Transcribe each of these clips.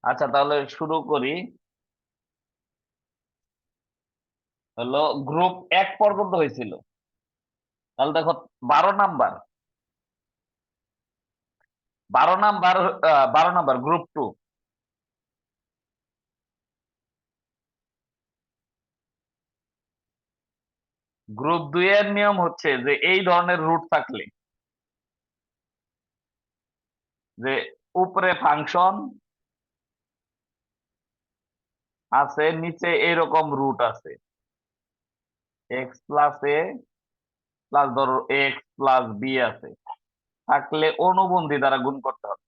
আচ্ছা, তাহলে শুরু করি। হলো গ্রুপ 1 পর্যন্ত হয়েছিল। তাহলে দেখো 12 number, 12 number, 12 number group 2। Group 2 এর নিয়ম হচ্ছে যে এই ধরনের রুট থাকলে, যে উপরে ফাংশন আছে, নিচে এরকম রুট আছে, এক্স প্লাস এ প্লাস ধরো এক্স প্লাস বি আছে, থাকলে অনুবন্ধী দ্বারা গুণ করতে হবে।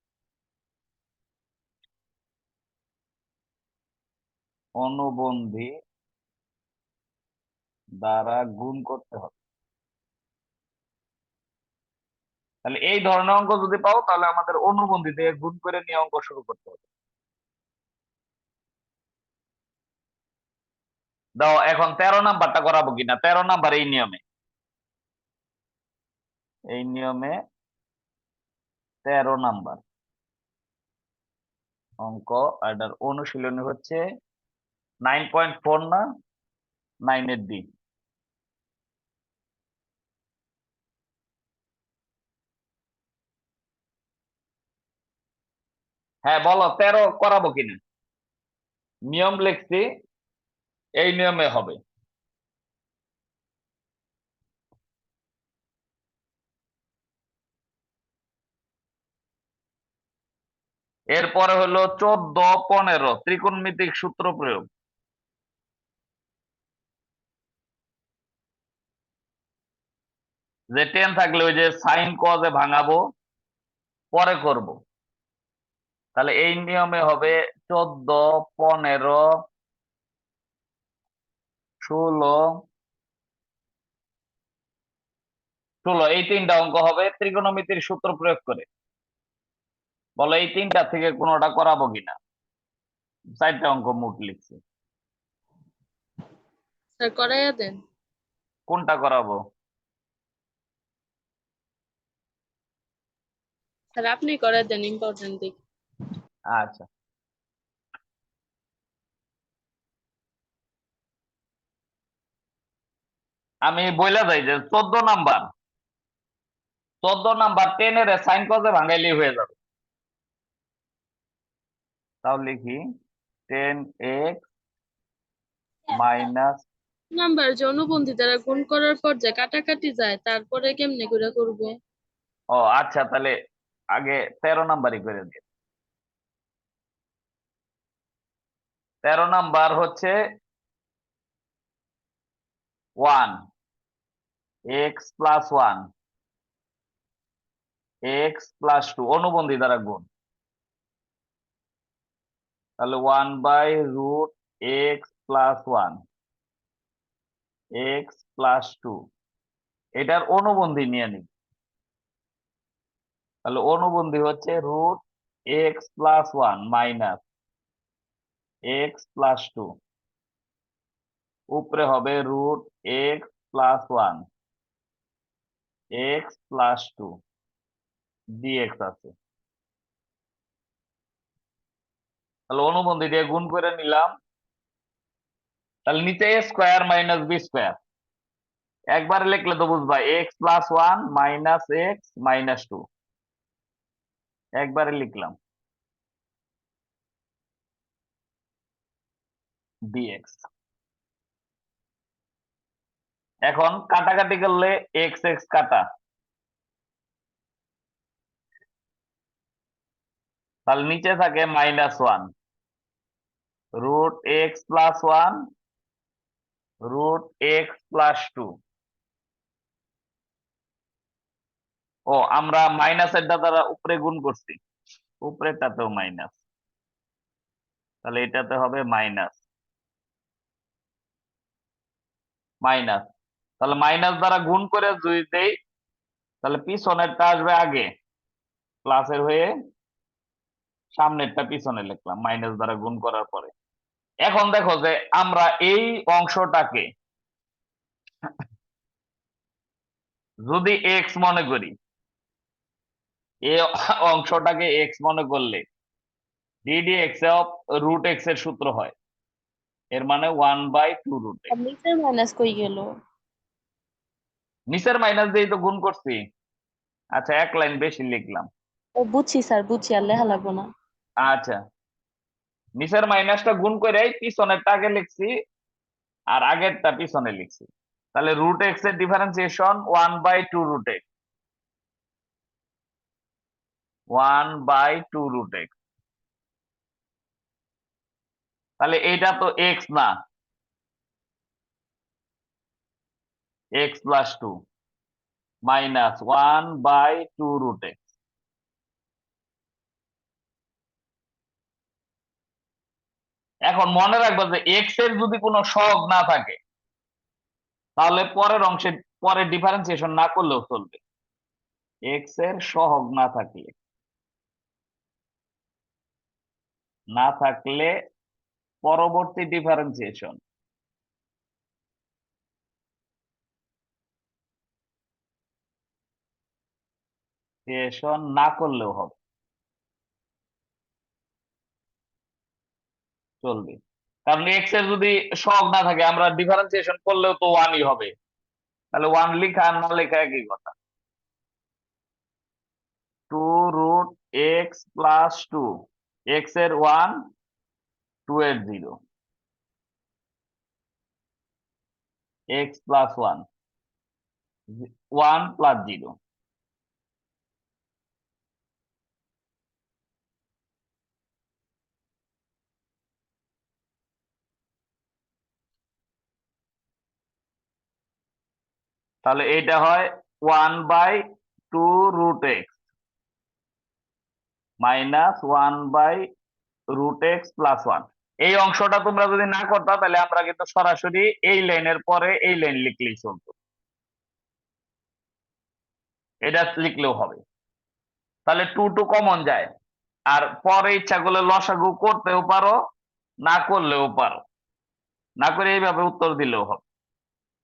অনুবন্ধী দ্বারা গুণ করতে হবে। তাহলে এই ধরনের অঙ্ক যদি পাও, তাহলে আমাদের অনুবন্ধী থেকে গুণ করে নিয়ে অঙ্ক শুরু করতে হবে। দাও, এখন 13 নাম্বারটা করাবো কিনা। 13 নাম্বার এই নিয়মে 13 নাম্বার অঙ্ক। এটার অনুশীলনী হচ্ছে 9.4 না, 9 এর দিক। হ্যাঁ বলো, 13 করাবো কিনা। নিয়ম লিখছি, এই নিয়মে হবে। এরপরে হলো 14, 15 ত্রিকোণমিতিক সূত্র প্রয়োগ। যে 10 থাকলে ওই যে সাইন কজে ভাঙাবো, পরে করব। তাহলে এই নিয়মে হবে 14, 15, 16, 16 এই তিনটা অঙ্ক হবে ত্রিকোণমিতির সূত্র প্রয়োগ করে। বলো এই তিনটা থেকে কোনোটা করাবো কিনা। 4টা অঙ্ক মোট লিখছি, স্যার করাইয়া দেন। কোনটা করাবো? স্যার আপনি করাই দেন ইম্পর্টেন্ট দিক। আচ্ছা, আমি বইলা যাই যে 14 নাম্বার, 14 নাম্বার 10 এর সাইন কজে ভাঙাইলেই হয়ে যাবে। তাহলে লিখি 10x মাইনাস। নাম্বার যে অনুবন্ধী দ্বারা গুণ করার পর যে কাটাকাটি যায় তারপরে কেমনে করে করব? ও আচ্ছা, তাহলে আগে 13 নাম্বারই করে দিই। 13 নাম্বার হচ্ছে 1 x+1 x+2 অনুবন্ধী দ্বারা গুণ। তাহলে 1/√x+1 x+2 এটার অনুবন্ধী নিয়ে নিই। তাহলে অনুবন্ধী হচ্ছে √x+1 মাইনাস x+2, উপরে হবে √x+1 x+2 dx আছে। তাহলে অনুবন্ধী দিয়ে গুণ করে নিলাম। তাহলে নিচে a square minus B square, একবারে লিখলে তো বুঝবা x+1 মাইনাস x-2, একবারে লিখলাম dx। এখন কাটাকাটি করলে x x কাটা, তাহলে নিচে থাকে -1 √x+1 √x+2। ও আমরা মাইনাসের দ্বারা উপরে গুণ করছি, উপরেরটাতেও মাইনাস, তাহলে এটাতে হবে মাইনাস মাইনাস। তাহলে মাইনাস দ্বারা গুণ করে যদি দেই, তাহলে পিছনেরটা আসবে আগে, প্লাসের হয়ে সামনেরটা পিছনে লিখলাম মাইনাস দ্বারা গুণ করার পরে। এখন দেখো যে আমরা এই অংশটাকে যদি এক্স মনে করি, এই অংশটাকে এক্স মনে করলে ddx অফ রুট এক্স এর সূত্র হয়, এর মানে 1/2 রুট আর এক্স। নিচের মাইনাস কই গেল? নিচের মাইনাস দিয়ে তো গুণ করছি। আচ্ছা, এক লাইন বেশি লিখলাম। ও বুঝছি স্যার, বুঝছি, আর লেখা লাগবো না। আচ্ছা, নিচের মাইনাসটা গুণ করে পিছনেরটা আগে লিখছি আর আগেরটা পিছনে লিখছি। তাহলে রুট এক্স এর differentiation 1/2 root X, 1/2 root x. তাহলে এটা তো এক্স না, X plus 2 minus 1/2 root X. এখন মনে রাখবো যে এক্স এর যদি কোনো সহগ না থাকে তাহলে পরের অংশে পরে ডিফারেন্সিয়েশন না করলেও চলবে, এক্স এর সহগ না থাকলে পরবর্তী ডিফারেন্সিয়েশন না করলেও হবে, চলবে। কারণ এক্স এর যদি সহগ না থাকে আমরা ডিফারেন্সিয়েশন করলেও তো ওয়ানই হবে, তাহলে ওয়ান লেখা আর না লেখা একই কথা। 2 রুট এক্স প্লাস 2, এক্স এর 1, 2 এর 0, এক্স প্লাস 1, 1 প্লাস 0। তাহলে এটা হয় 1/2 রুট এক্স মাইনাস 1/রুট এক্স প্লাস 1। এই অংশটা তোমরা যদি না করতা তাহলে আমরা কিন্তু সরাসরি এই লাইনের পরে এই লাইন লিখলেই চলতো, এটা লিখলেও হবে। তাহলে 2 টু কমন যায়, আর পরে ইচ্ছা করলে লসাগু করতেও পারো, না করলেও পারো, না করে এইভাবে উত্তর দিলেও হবে,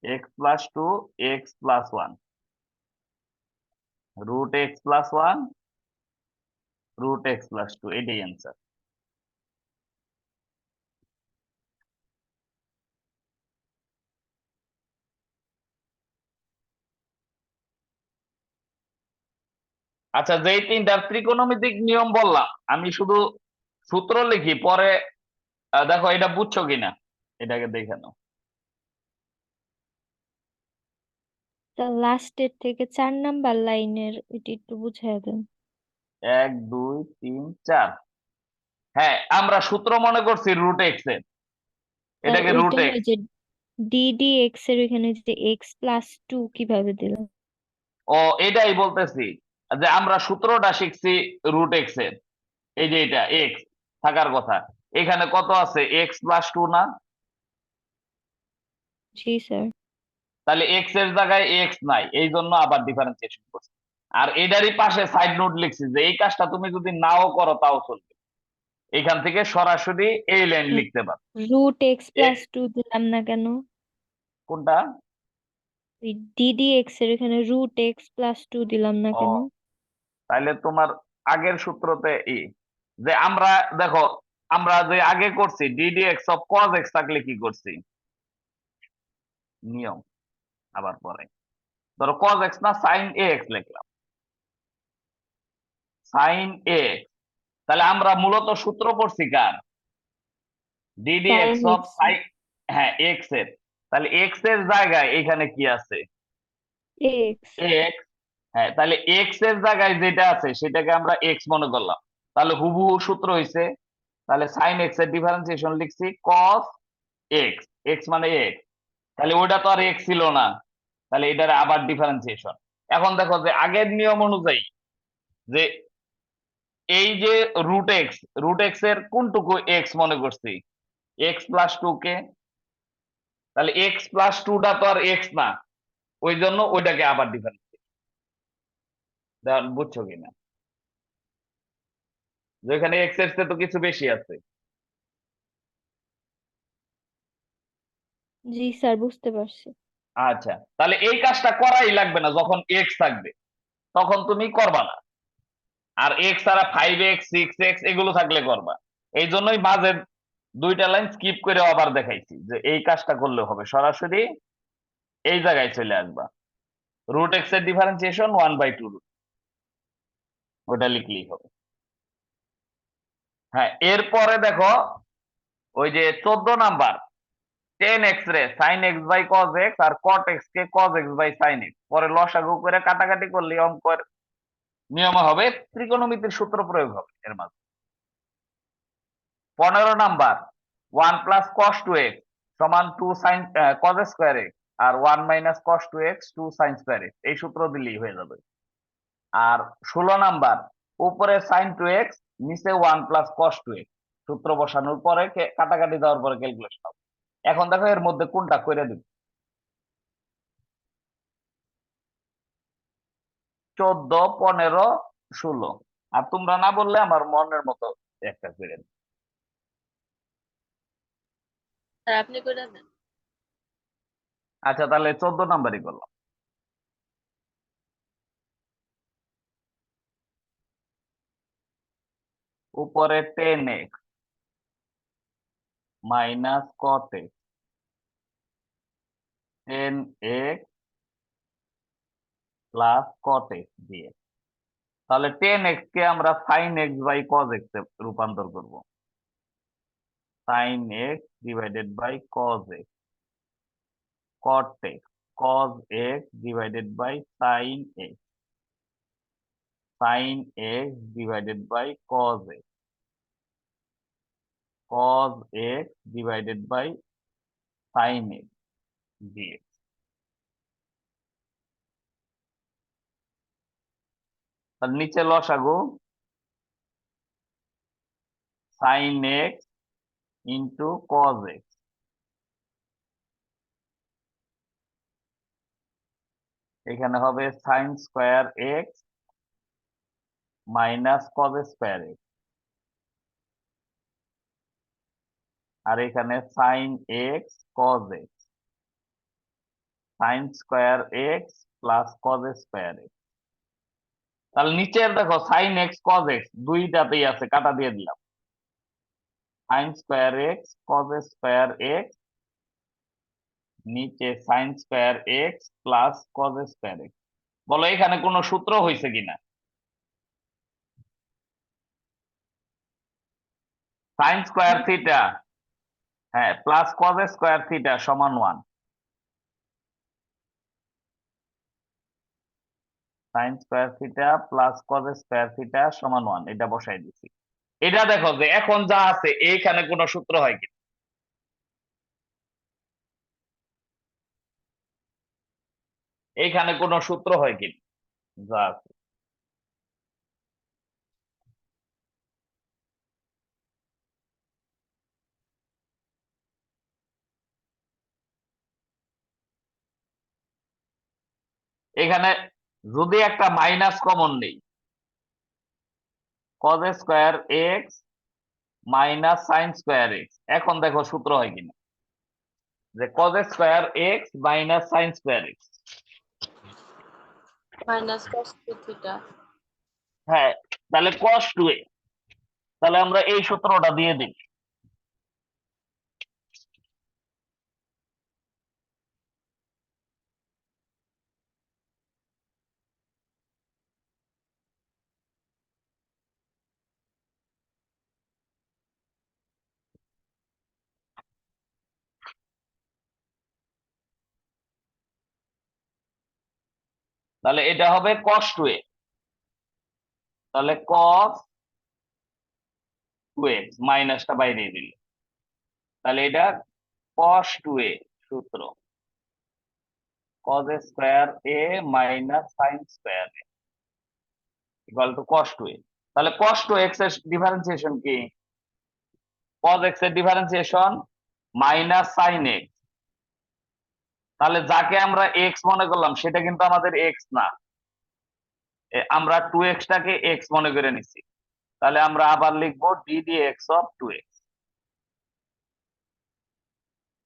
X plus 2 X plus 1 root X plus 1 root X plus 2, এটাই অ্যান্সার। আচ্ছা, যেই তিনটা ত্রিকোণমিতিক নিয়ম বললাম আমি শুধু সূত্র লিখি, পরে দেখো এটা বুঝছো কিনা, এটাকে দেখে নাও। লাস্টের থেকে 4 নাম্বার লাইনের এটি একটু বুঝাই দেন। 1 2 3 4, হ্যাঁ আমরা সূত্র মনে করছি রুট এক্স এর, স্যার এটাকে রুট ওইটা নয় এক্স। যে ডিডি এক্স এর ওইখানে যে x+2 কিভাবে দিলেন? ও, এটাই বলতেছি যে আমরা সূত্রটা শিখছি রুট এক্স এর, এই যে এটা এক্স থাকার কথা, এখানে কত আছে এক্স প্লাস 2 না? জি স্যার। তাহলে এক্স এর জায়গায় এক্স নাই, এই জন্য আবার ডিফারেন্সিয়েশন করছি। আর এটারই পাশে সাইড নোট লিখছি যে এই কাজটা তুমি যদি নাও করো তাও চলবে, এখান থেকে সরাসরি এই লাইন লিখতে পারো। রুট এক্স এ- প্লাস টু দিলাম না কেন? কোনটা? ডিডি এক্স এর এখানে √x+2 দিলাম না ও, কেন? তাইলে তোমার আগের সূত্রতে যে আমরা দেখো আমরা যে আগে করছি DD x of cos x থাকলে কি করছি নিয়ম, আবার পরে ধরো কজ এক্স না সাইন এ এক্স লিখলাম, সাইন এ, তাহলে আমরা মূলত সূত্র পড়ছি কার, DD sine x of x sine, হ্যাঁ এক্স এর। তাহলে এক্স এর জায়গায় এখানে কি আছে এক্স। এক্স, হ্যাঁ তাহলে এক্স এর জায়গায় যেটা আছে সেটাকে আমরা এক্স মনে করলাম, তাহলে হুবহু সূত্র হইছে। তাহলে সাইন এক্স এর ডিফারেন্সিয়েশন লিখছি কস এক্স, এক্স মানে এক্স, তাহলে ওইটা তো আর এক্স ছিল না, তাহলে এটার আবার ডিফারেন্সিয়েশন। এখন দেখো যে আগের নিয়ম অনুযায়ী যে এই যে রুট এক্স এর কোনটুকু এক্স মনে করছি এক্স প্লাস 2 কে, তাহলে এক্স প্লাস 2টা তো আর এক্স না, ওই জন্য ওইটাকে আবার ডিফারেন্স, বুঝছো কিনা, যেখানে এক্স এর চেয়ে তো কিছু বেশি আছে। জি স্যার, বুঝতে পারছি। আচ্ছা, তাহলে এই কাজটা করাই লাগবে না, যখন এক্স থাকবে তখন তুমি করবা না, আর এক্স ছাড়া 5x 6x এগুলো থাকলে করবা। এই জন্যই মাঝে দুইটা লাইন স্কিপ করে আবার দেখাইছি যে এই কাজটা করলে হবে, সরাসরি এই জায়গায় চলে আসবা। রুট এক্স এর ডিফারেন্সিয়েশন 1/2 রুট, ওটা লিখলেই হবে। হ্যাঁ, এরপরে দেখো ওই যে 14 নাম্বার, টেন এক্স রে sine X by cos X আর কট এক্স কে cos X by sine X, পরে লসাগু করে কাটাকাটি করলে অঙ্কের নিয়ম হবে, ত্রিকোণমিতির সূত্র প্রয়োগ হবে এর মাঝে। 15 number, 1 plus cos two X সমান 2 সাইন কজ স্কোয়ার এক্স আর 1 minus cos two X 2 sine square X, এই সূত্র দিলেই হয়ে যাবে। আর 16 নাম্বার, উপরে সাইন টু এক্স নিচে 1 প্লাস কস টু এক্স, সূত্র বসানোর পরে কাটাকাটি দেওয়ার পরে ক্যালকুলেশন হবে। এখন দেখো এর মধ্যে কোনটা করে দিব। 14, 15, 16, আর তোমরা না বললে আমার মনের মতো একটা করে দিই। স্যার আপনি করে দেন। আচ্ছা, তাহলে 14 নাম্বারই করলাম। উপরে 10x minus cot x, 10x plus cot x দিয়ে, তাহলে 10x কে আমরা sin x by cos x এ রূপান্তর করব। sin x divided by cos x, cot x, cos x divided by sin x, sin x divided by cos x, cos x divided by sin x দিয়ে। তার নিচে লসাগু sin x into cos x, এখানে হবে sin square x minus cos square x, আর এখানে sin x cos x, sin square x plus cos square x। তাহলে নিচের দেখো sin x cos x দুইটাতেই আছে, কাটা দিয়ে দিলাম। sin square x cos square x, নিচে sin square x plus cos square x। বলো এখানে কোনো সূত্র হয়েছে কিনা। sin স্কোয়ার থিটা, হ্যাঁ, প্লাস cos স্কোয়ার থিটা সমান 1, sin square theta plus cos square theta সমান 1, এটা বসাই দিচ্ছি। এটা দেখো যে এখন যা আছে এইখানে কোনো সূত্র হয় কি, এইখানে কোনো সূত্র হয় কি যা আছে। এখানে যদি একটা মাইনাস কমন নেই, cos square X minus sine square X, এখন দেখো সূত্র হয় কিনা, যে cos square X minus sine square X, minus cos two theta. হ্যাঁ, তাহলে cos 2a, তাহলে আমরা এই সূত্রটা দিয়ে দিই। তাহলে এটা হবে cos 2a, তাহলে cos 2x মাইনাসটা বাইরে দিল, তাহলে এটা cos 2a সূত্র, cos square a minus sine square a equal to cos 2a। তাহলে cos 2x এর ডিফারেন্সিয়েশন কি, cos x এর ডিফারেন্সিয়েশন মাইনাস সাইন x, তাহলে যাকে আমরা x মনে করলাম সেটা কিন্তু আমাদের x না, আমরা 2x টাকে x মনে করে নিছি। তাহলে আমরা আবার লিখবো ddx অফ 2x,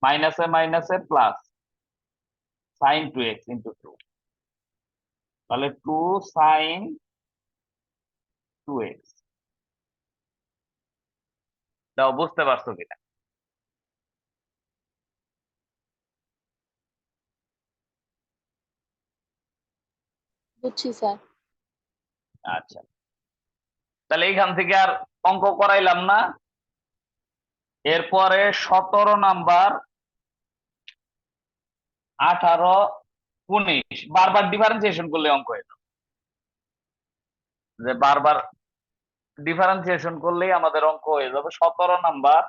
মাইনাসে মাইনাসে প্লাস সাইন 2x ইন্টু 2, তাহলে 2 সাইন 2x দাও, বুঝতে পারছো কিনা? বুঝছি স্যার। আচ্ছা, তাহলে এইখান থেকে আর অঙ্ক করাইলাম না। এরপরে 17 নাম্বার, 18, 19 বারবার ডিফারেন্সিয়েশন করলে অঙ্ক হয়ে যাবে। যে বারবার ডিফারেন্সিয়েশন করলেই আমাদের অঙ্ক হয়ে যাবে। 17 নাম্বার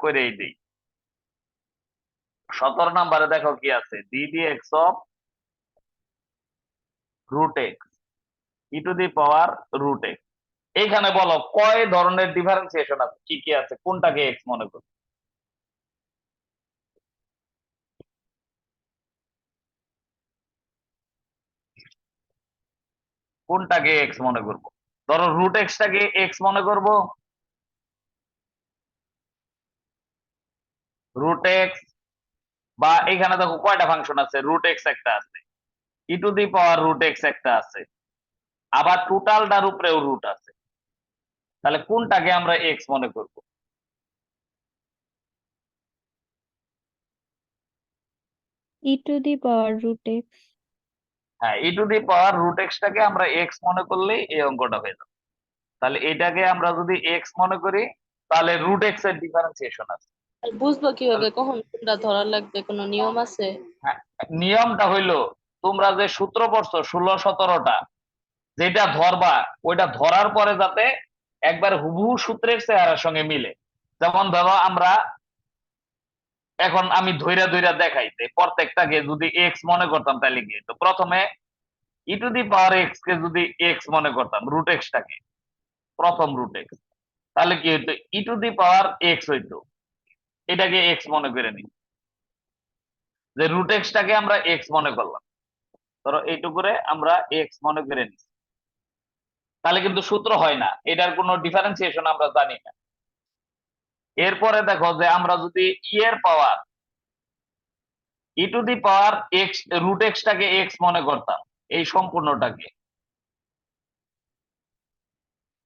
করেই দিই। 17 নাম্বারে দেখো কি আছে, DD x of root x E to the power root x. এইখানে বলো কয় ধরনের ডিফারেন্সিয়েশন আছে, কি কি আছে, কোনটাকে এক্স মনে করো? কোনটাকে এক্স মনে করব? ধরো রুট এক্সটাকে এক্স মনে করব। রুট এক্স, বা এখানে দেখো কয়টা ফাংশন আছে, রুট এক্স একটা আছে, e to the power root x একটা আছে, আবার টোটালটার উপরেও রুট আছে। তাহলে কোনটাকে আমরা এক্স মনে করব? E to the power root x. হ্যাঁ, e to the power root এক্সটাকে আমরা এক্স মনে করলেই এই অঙ্কটা হয়ে যাবে। তাহলে এটাকে আমরা যদি এক্স মনে করি, তাহলে রুট এক্স এর ডিফারেন্সিয়েশন আছে। আর বুঝবো কিভাবে তাহলে কখন কোনটা ধরা লাগবে, কোনো নিয়ম আছে? হ্যাঁ, নিয়মটা হইলো তোমরা যে সূত্র পড়ছো 16-17টা, যেটা ধরবা ওইটা ধরার পরে যাতে একবার হুবহু সূত্রের চেহারার সঙ্গে মিলে। যেমন ধরো আমরা এখন আমি ধইরা ধইরা দেখাইতে প্রত্যেকটাকে যদি এক্স মনে করতাম, তাহলে কি হতো? প্রথমে ই টু দি পাওয়ার এক্স কে যদি এক্স মনে করতাম, রুট এক্সটাকে প্রথম রুট এক্স, তাহলে কি হইতো? ই টু দি পাওয়ার এক্স হইতো। এটাকে এক্স মনে করে নি, যে রুট এক্সটাকে আমরা এক্স মনে করলাম, ধরো এইটুকুরে আমরা এক্স মনে করে নিই। তাহলে কিন্তু সূত্র হয় না, এটার কোনো ডিফারেন্সিয়েশন আমরা জানি না। এরপরে দেখো যে আমরা যদি ই এর power e to the power x root এক্সটাকে এক্স মনে করতাম, এই সম্পূর্ণটাকে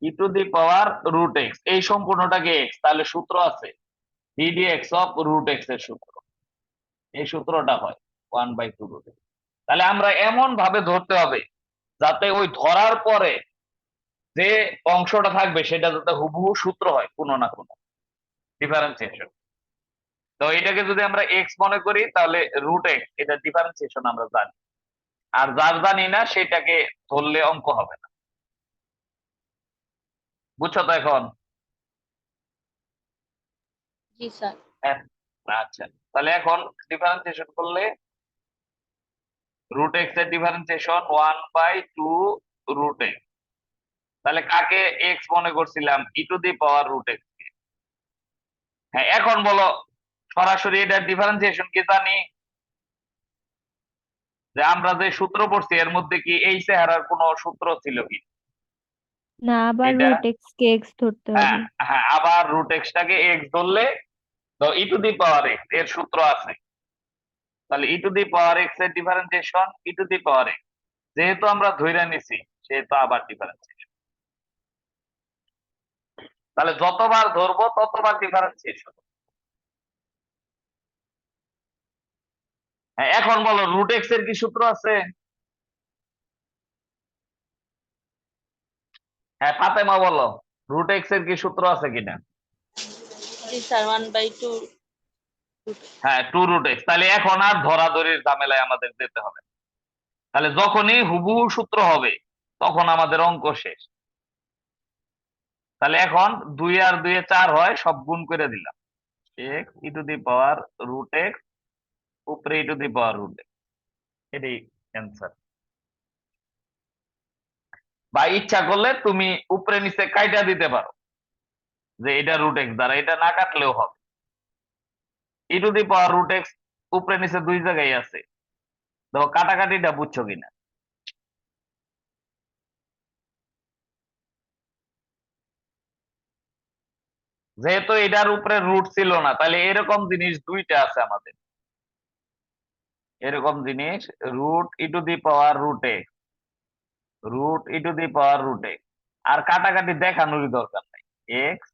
e to the power root x, এই সম্পূর্ণটাকে এক্স, তাহলে সূত্র আছে DD x of root x এর সূত্র। এই সূত্রটা হয় 1/2 রুট এক্স। তাহলে আমরা এমন ভাবে ধরতে হবে যাতে ওই ধরার পরে যে অংশটা থাকবে সেটা যাতে হুবহু সূত্র হয় কোনো না কোনো ডিফারেন্সিয়েশন। তো এটাকে যদি আমরা এক্স মনে করি, তাহলে রুট এক্স এটা ডিফারেন্সিয়েশন আমরা জানি। আর যার জানি না সেটাকে ধরলে অঙ্ক হবে না। বুঝছো তো এখন? জি স্যার। হ্যাঁ, আচ্ছা, তাহলে এখন ডিফারেন্সিয়েশন করলে রুট এক্স এর ডিফারেন্সিয়েশন 1/2 রুট এক্স। তাহলে কাকে এক্স মনে করছিলাম? E to the power root x কে। হ্যাঁ, এখন বলো সরাসরি এটার ডিফারেন্সিয়েশন কি জানি? যে আমরা যে সূত্র পড়ছি এর মধ্যে কি এই চেহারার কোনো সূত্র ছিল কি? না, আবার এটা রুট এক্স কে এক্স ধরতে হ্যাঁ হবে। হ্যাঁ, আবার রুট এক্সটাকে এক্স ধরলে তো ই টু দি পাওয়ার এক্স এর সূত্র আছে। তাহলে ই টু দি পাওয়ার এক্স এর differentiation E to the power x, যেহেতু আমরা ধইরা নিছি সেহেতু আবার ডিফারেন্সিয়েশন। তাহলে যতবার ধরবো ততবার ডিফারেন্সিয়েশন। হ্যাঁ, এখন বলো রুট এক্স এর কি সূত্র আছে? হ্যাঁ, ফাতেমা বলো রুট এক্স এর কি সূত্র আছে কিনা? জি স্যার, 1/2। হ্যাঁ, 2 রুট এক্স। তাহলে এখন আর ধরাধরির ঝামেলায় আমাদের যেতে হবে না। তাহলে যখনই হুবহু সূত্র হবে তখন আমাদের অঙ্ক শেষ। তাহলে এখন 2 আর 2 4 হয়, সব গুণ করে দিলাম। X E to the power root x উপরে e to the power root x, এটাই অ্যান্সার। বা ইচ্ছা করলে তুমি উপরে নিচে কাইটা দিতে পারো, যে এটা রুট এক্স দ্বারা, এটা না কাটলেও হবে। E to the power root x উপরে নিচে দুই জায়গায় আছে, দেখো কাটাকাটিটা বুঝছো কিনা? যেহেতু এটার উপরে রুট ছিল না, তাহলে এরকম জিনিস দুইটা আছে আমাদের, এরকম জিনিস root e to the power root x, root e to the power root x. আর কাটাকাটি দেখানোরই দরকার নাই, এক্স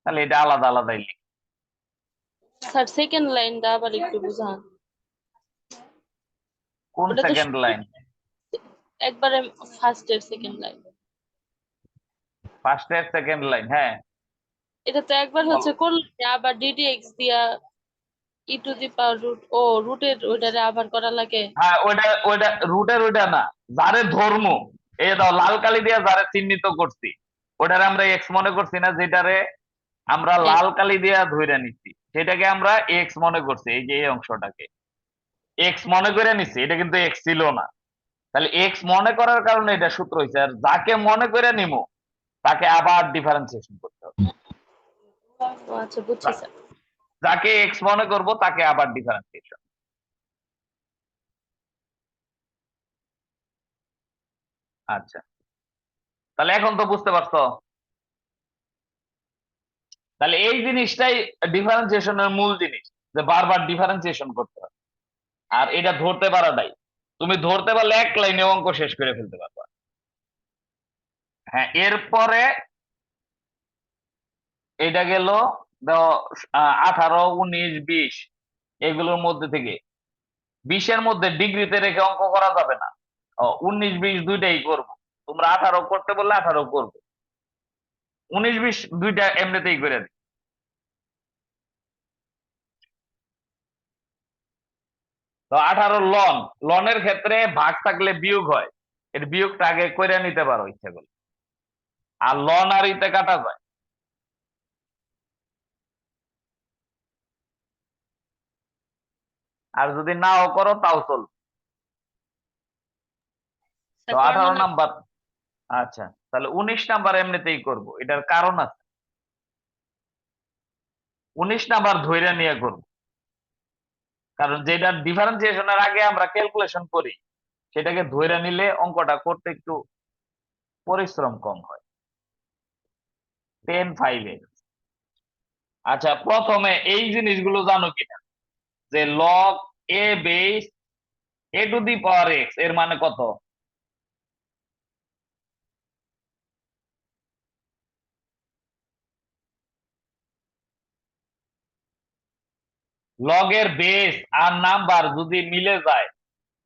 তাহলে এটা আলাদা আলাদাই লিখি। স্যার সেকেন্ড লাইনটা আবার একটু বুঝান। কোন ওটা তো সেকেন্ড লাইন? একবারে ফার্স্টের সেকেন্ড লাইন। ফার্স্ট এর সেকেন্ড লাইন, হ্যাঁ এটা তো একবার বলো। হচ্ছে করলে আবার ডিডিএক্স দিয়া ই টু দি পাওয়ার রুট ও রুটের ওইটারে আবার করা লাগে। হ্যাঁ ওইটা ওইটা রুটের ওইটা না, যারে ধর্ম এই দাও লাল কালি দিয়ে যারে চিহ্নিত করছি ওটারে আমরা এক্স মনে করছি না, যেটারে আমরা লাল কালি দিয়ে ধইরা নিচ্ছি সেটাকে আমরা এক্স মনে করছি। এই যে এই অংশটাকে এক্স মনে করে নিচ্ছি, এটা কিন্তু এক্স ছিল না। তাহলে এক্স মনে করার কারণে এটা সূত্র হয়েছে। আর যাকে মনে করে নিমো তাকে আবার ডিফারেন্সিয়েশন করতে হবে। ও আচ্ছা বুঝছি স্যার। যাকে এক্স মনে করব তাকে আবার ডিফারেন্সিয়েশন। আচ্ছা, তাহলে এখন তো বুঝতে পারছো। তাহলে এই জিনিসটাই ডিফারেন্সিয়েশনের মূল জিনিস, যে বারবার ডিফারেন্সিয়েশন করতে হবে। আর এটা ধরতে পারাটাই, তুমি ধরতে পারলে এক লাইনে অঙ্ক শেষ করে ফেলতে পারবা। হ্যাঁ, এরপরে এটা গেল 18, 19, 20 এগুলোর মধ্যে থেকে 20-এর মধ্যে ডিগ্রিতে রেখে অঙ্ক করা যাবে না। 19, 20 দুইটাই করবো। তোমরা 18 করতে বললে 18 করবো, 19, 20 দুইটা এমনিতেই করে দিই। তো 18 লনের ক্ষেত্রে ভাগ থাকলে বিয়োগ হয়, এর বিয়োগটা আগে করে নিতে পারো ইচ্ছা করলে। আর লন আর ইতে কাটা যায়। আর যদি নাও করো তাও চলবে। তো স্যার 18 পারমানেন্ট। নাম্বার। আচ্ছা, তাহলে 19 নাম্বার এমনিতেই করব, এটার কারণ আছে। 19 নাম্বার ধইরা নিয়ে করব, কারণ যেটা ডিফারেন্সিয়েশনের আগে আমরা ক্যালকুলেশন করি সেটাকে ধইরা নিলে অঙ্কটা করতে একটু পরিশ্রম কম হয়। 10, 5 আচ্ছা, প্রথমে এই জিনিসগুলো জানো কিনা, যে log A base A to the power X এর মানে কত? লগের বেস আর নাম্বার যদি মিলে যায়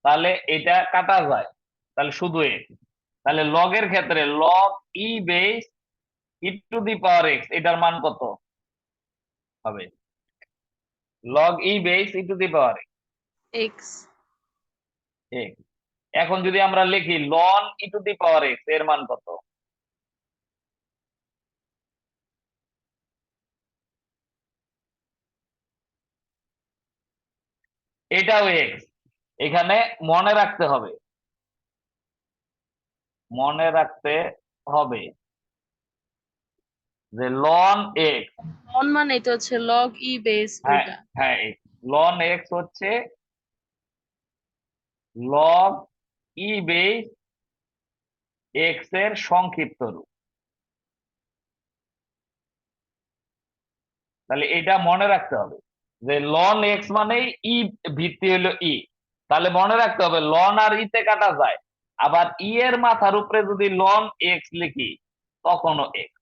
তাহলে এটা কাটা যায়, তাহলে শুধু এক্স। তাহলে লগের ক্ষেত্রে log E base E to the power X এটার মান কত হবে? Log E base E to the power x. X. এখন যদি আমরা লিখি ln E to the power X এর মান কত? এটাও এক্স। এখানে মনে রাখতে হবে, মনে রাখতে হবে যে লন এক্স, লন মানে তো হচ্ছে লগ ই বেস হ্যাঁ ওইটা। হ্যাঁ, লন এক্স হচ্ছে লগ ই বেস এক্স এর সংক্ষিপ্ত রূপ। তাহলে এটা মনে রাখতে হবে যে লন এক্স মানেই ই, ভিত্তি হলো ই। তাহলে মনে রাখতে হবে লন আর ইতে কাটা যায়, আবার ই এর মাথার উপরে যদি লন এক্স লিখি তখনও এক্স।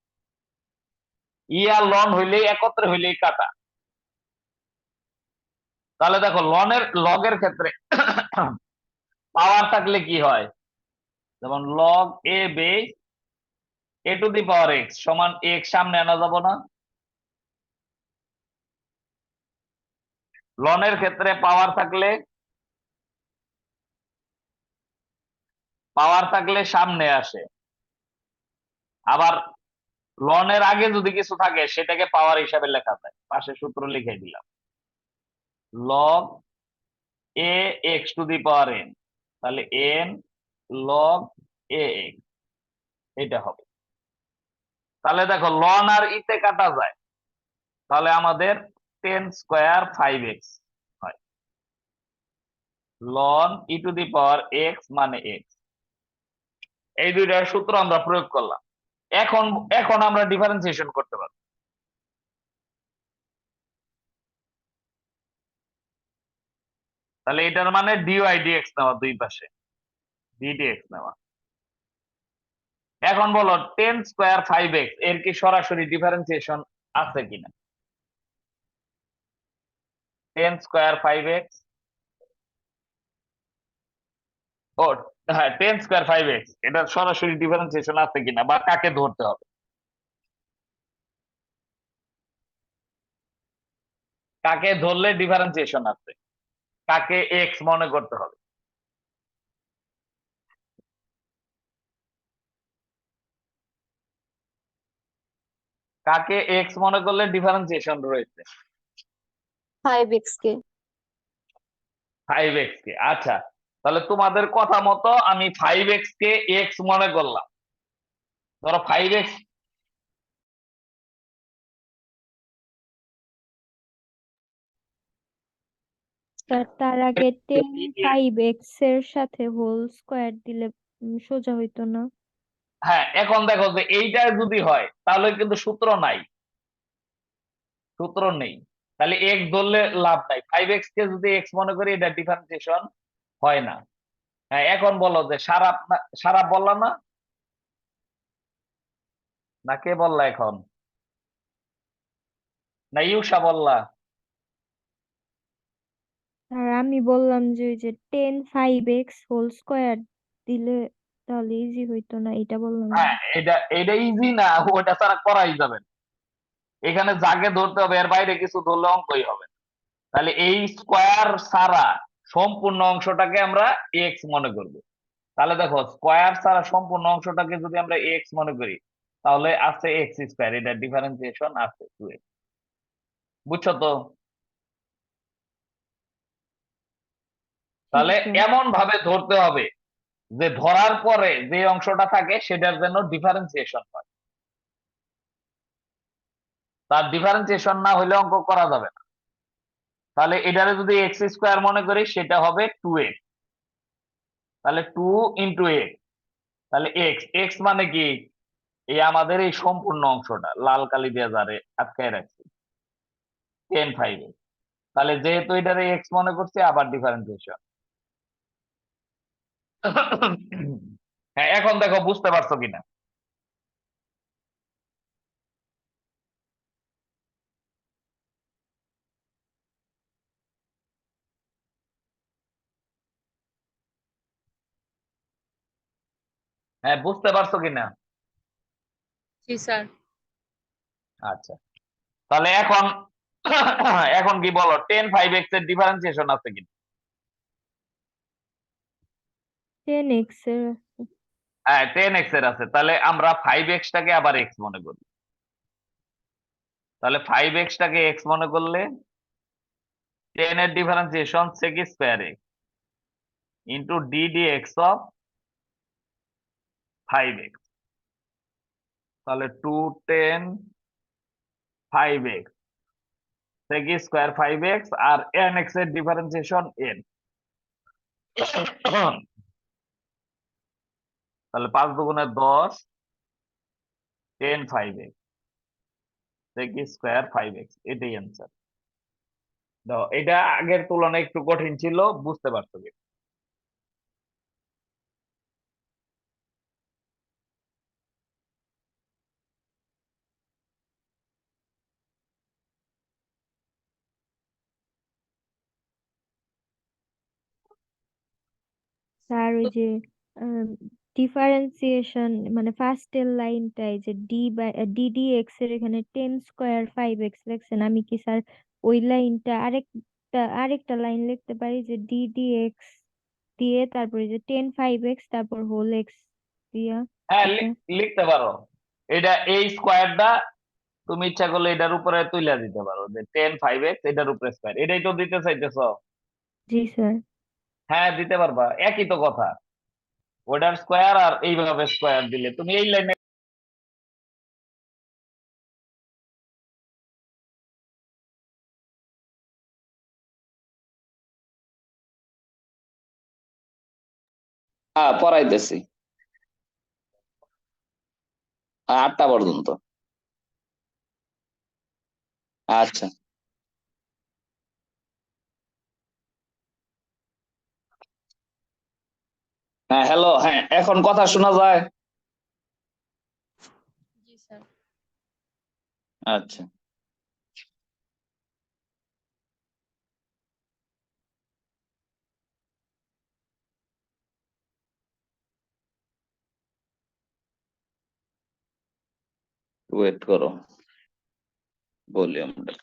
ই আর লন হইলেই একত্রে হইলেই কাটা। তাহলে দেখো লগের ক্ষেত্রে পাওয়ার থাকলে কি হয়, যেমন log A base A to the power x সমান এক্স, সামনে আনা যাব না? লনের ক্ষেত্রে পাওয়ার থাকলে সামনে আসে, আবার লনের আগে যদি কিছু থাকে সেটাকে পাওয়ার হিসাবে লেখা যায়। পাশে সূত্র লিখে দিলাম, log A x two the power N, তাহলে এন লগ এ এক্স এটা হবে। তাহলে দেখো লন আর ইতে কাটা যায়, তাহলে আমাদের 10 স্কোয়ার 5x হয়। Ln E to the power X মানে এক্স। এই দুইটার সূত্র আমরা প্রয়োগ করলাম। এখন এখন আমরা ডিফারেন্সিয়েশন করতে পারবো। তাহলে এটার মানে ডিওয়াই ডিএক্স নেওয়া, দুই পাশে ডিডিএক্স নেওয়া। এখন বলো 10 স্কোয়ার 5x এর কি সরাসরি ডিফারেন্সিয়েশন আছে কিনা। 10 স্কোয়ার 5x, ও হ্যাঁ 10 স্কোয়ার 5x, এটা সরাসরি ডিফারেন্সিয়েশন আছে কিনা বা কাকে ধরতে হবে, কাকে ধরলে ডিফারেন্সিয়েশন আছে, কাকে এক্স মনে করতে হবে। কাকে এক্স মনে করলে ডিফারেন্সিয়েশন রয়েছে। 5x কে। 5x কে, আচ্ছা তাহলে তোমাদের কথা মতো আমি 5x কে এক্স মনে করলাম। ধরো 5x, স্যার তার আগে 10 5x এর সাথে হোল স্কোয়ার দিলে সোজা হইতো না? হ্যাঁ এখন দেখো যে এইটা যদি হয় তাহলে কিন্তু সূত্র নাই, সূত্র নেই, তাহলে এক্স ধরলে লাভ নাই। 5x কে যদি এক্স মনে করি এটা ডিফারেন্সিয়েশন হয় না। হ্যাঁ এখন বলো যে সারাপ সারাপ বললা না, না কে বললা এখন, না ইউষা বললা? আর আমি বললাম যে ওই যে 10 5x হোল স্কোয়ার দিলে তাহলে ইজি হইতো না, এটা বললাম হ্যাঁ আমি। এটা ইজি না, ওটা ছাড়া করাই যাবে না। এখানে যাকে ধরতে হবে এর বাইরে কিছু ধরলে অঙ্কই হবে না। তাহলে এই স্কোয়ার ছাড়া সম্পূর্ণ অংশটাকে আমরা এক্স মনে করব। তাহলে দেখো স্কোয়ার ছাড়া সম্পূর্ণ অংশটাকে যদি আমরা এক্স মনে করি তাহলে আছে এক্স স্কোয়ার, এটা ডিফারেন্সিয়েশন আছে 2x। বুঝছো তো? জি তাহলে স্যার। এমন ভাবে ধরতে হবে যে ধরার পরে যে অংশটা থাকে সেটার জন্য ডিফারেন্সিয়েশন হয়, তার ডিফারেন্সিয়েশন না হলে অঙ্ক করা যাবে না। তাহলে এটারে যদি এক্স স্কোয়ার মনে করি সেটা হবে 2x, তাহলে 2 × x, তাহলে এক্স এক্স মানে কি, এই আমাদের এই সম্পূর্ণ অংশটা লাল কালি দিয়ে যারে আটকায় রাখছি 10 5x। তাহলে যেহেতু এটারে এক্স মনে করছি আবার ডিফারেন্সিয়েশন। হ্যাঁ এখন দেখো বুঝতে পারছো কিনা। হ্যাঁ বুঝতে পারছো কিনা। জি স্যার। আচ্ছা তাহলে এখন এখন কি বলো 10 5x এর ডিফারেন্সিয়েশন আছে কিনা। 10x এর হ্যাঁ 10x এর আছে, তাহলে আমরা 5x টাকে আবার এক্স মনে করি। তাহলে 5x টাকে এক্স মনে করলে 10 এর differentiation sec square x into D D x of 5x, তাহলে 2 10 5x sec স্কোয়ার 5x আর nx এর ডিফারেন্সিয়েশন n। তাহলে 5 দুগুণে 10, 10 5x sec স্কোয়ার 5x, এটাই অ্যান্সার। দাও এটা আগের তুলনায় একটু কঠিন ছিল, বুঝতে পারছো কি। স্যার ওই যে ডিফারেন্সিয়েশন মানে ফার্স্টের লাইনটাই যে ডি ডি এক্স এর এখানে 10 স্কোয়ার 5x লিখছেন, আমি কি স্যার ওই লাইনটা আরেকটা লাইন লিখতে পারি যে ডি ডি এক্স দিয়ে তারপরে যে 10 5x তারপর হোল এক্স দিয়া হ্যাঁ এটা? লিখতে পারো, এটা এই স্কোয়ারটা তুমি ইচ্ছা করলে এটার উপরে তুলে দিতে পারো যে 10 5x এটার উপরে স্কোয়ার, এটাই তো দিতে চাইতেছো। জি স্যার। হ্যাঁ দিতে পারবা, একই তো কথা, ওটার স্কোয়ার আর এইভাবে স্কোয়ার দিলে তুমি এই লাইনে। হ্যাঁ পড়াইতেছি 8টা পর্যন্ত। আচ্ছা। হ্যাঁ হ্যালো, হ্যাঁ এখন কথা শোনা যায়? জি স্যার। আচ্ছা ওয়েট করো, ভলিউমটা।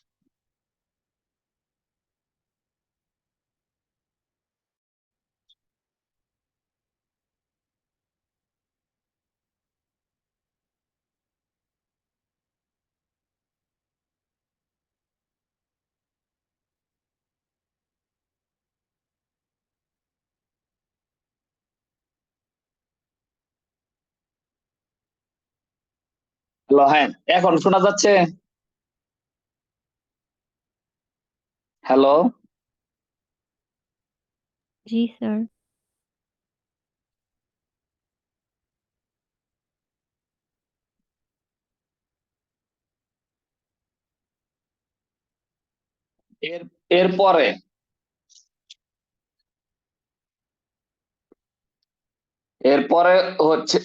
হ্যালো, হ্যাঁ এখন শোনা যাচ্ছে? হ্যালো, জি স্যার। এর এরপরে এরপরে হচ্ছে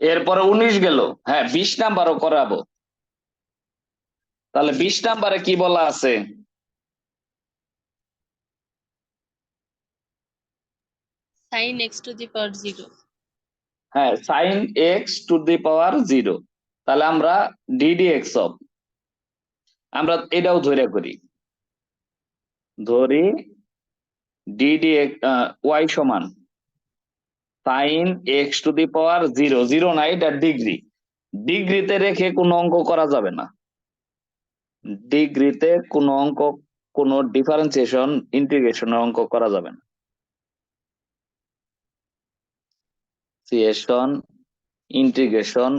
এরপরে 19 গেল, হ্যাঁ 20 নাম্বারও করাবো। তাহলে 20 নাম্বারে কি বলা আছে? sin x to the power 0। হ্যাঁ, সাইন এক্স টু দি পাওয়ার 0। তাহলে আমরা ডিডি এক্স অফ, আমরা এটাও ধরে করি, ধরি ডিডি ওয়াই সমান সাইন এক্স টু দি পাওয়ার 0, 0 না এটা ডিগ্রি, ডিগ্রিতে রেখে কোনো অঙ্ক করা যাবে না, ডিগ্রিতে কোনো অঙ্ক, কোনো ডিফারেন্সিয়েশন ইন্টিগ্রেশনের অঙ্ক করা যাবে না, সিয়েশন ইন্টিগ্রেশন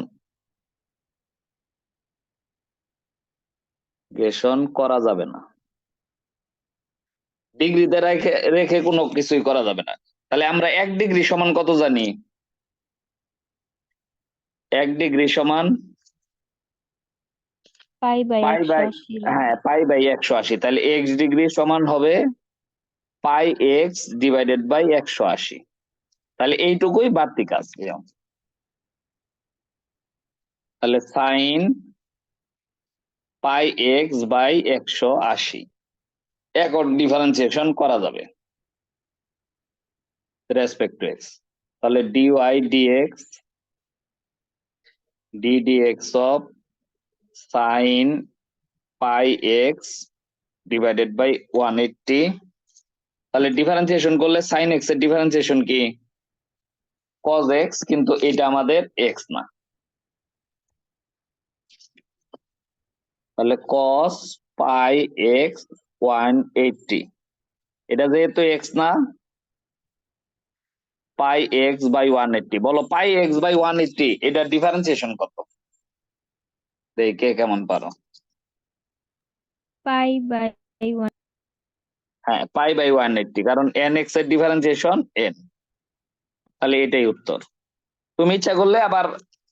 করা যাবে না, ডিগ্রিতে রেখে রেখে কোনো কিছুই করা যাবে না। তাহলে আমরা 1 ডিগ্রি সমান কত জানি? 1 ডিগ্রি সমান পাই বাই পাই বাই, 180। হ্যাঁ পাই বাই 180। তাহলে এক্স ডিগ্রি সমান হবে পাই এক্স ডিভাইডেড বাই 180। তাহলে এইটুকুই বাড়তি কাজ। তাহলে সাইন পাই এক্স বাই 180 এখন ডিফারেন্সিয়েশন করা যাবে রেসপেক্ট টু এক্স। তাহলে D Y D X D D X of sine pi X divided by 180। তাহলে ডিফারেন্সিয়েশন করলে সাইন এক্স এর ডিফারেন্সিয়েশন কি? কজ এক্স, কিন্তু এটা আমাদের এক্স না, তাহলে কস পাই এক্স 180, এটা যেহেতু এক্স না, পাই এক্স বাই 180। বলো পাই এক্স বাই 180 এটা ডিফারেন্সিয়েশন কত? দেখে কেমন পারো? Pi by 1। হ্যাঁ পাই বাই 180, কারণ এন এক্স এর ডিফারেন্সিয়েশন এন। তাহলে এটাই উত্তর। তুমি ইচ্ছা করলে আবার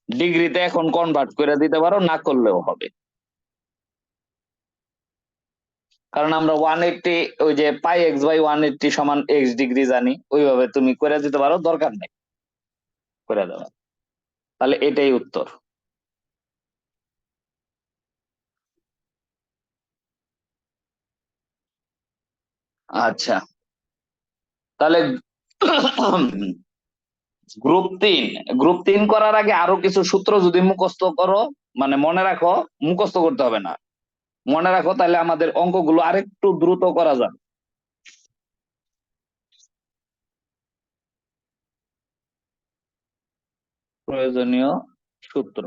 ডিগ্রিতে এখন কনভার্ট করে দিতে পারো, না করলেও হবে, কারণ আমরা 180 ওই যে পাই এক্স বাই 180 সমান এক্স ডিগ্রি জানি, ওইভাবে তুমি করে দিতে পারো, দরকার নেই করে দেওয়া। তাহলে এটাই উত্তর। আচ্ছা, তাহলে গ্রুপ 3 করার আগে আরো কিছু সূত্র যদি মুখস্থ করো, মানে মনে রাখো, মুখস্থ করতে হবে না, মনে রাখো, তাহলে আমাদের অঙ্কগুলো আরেকটু দ্রুত করা যাবে। প্রয়োজনীয় সূত্র,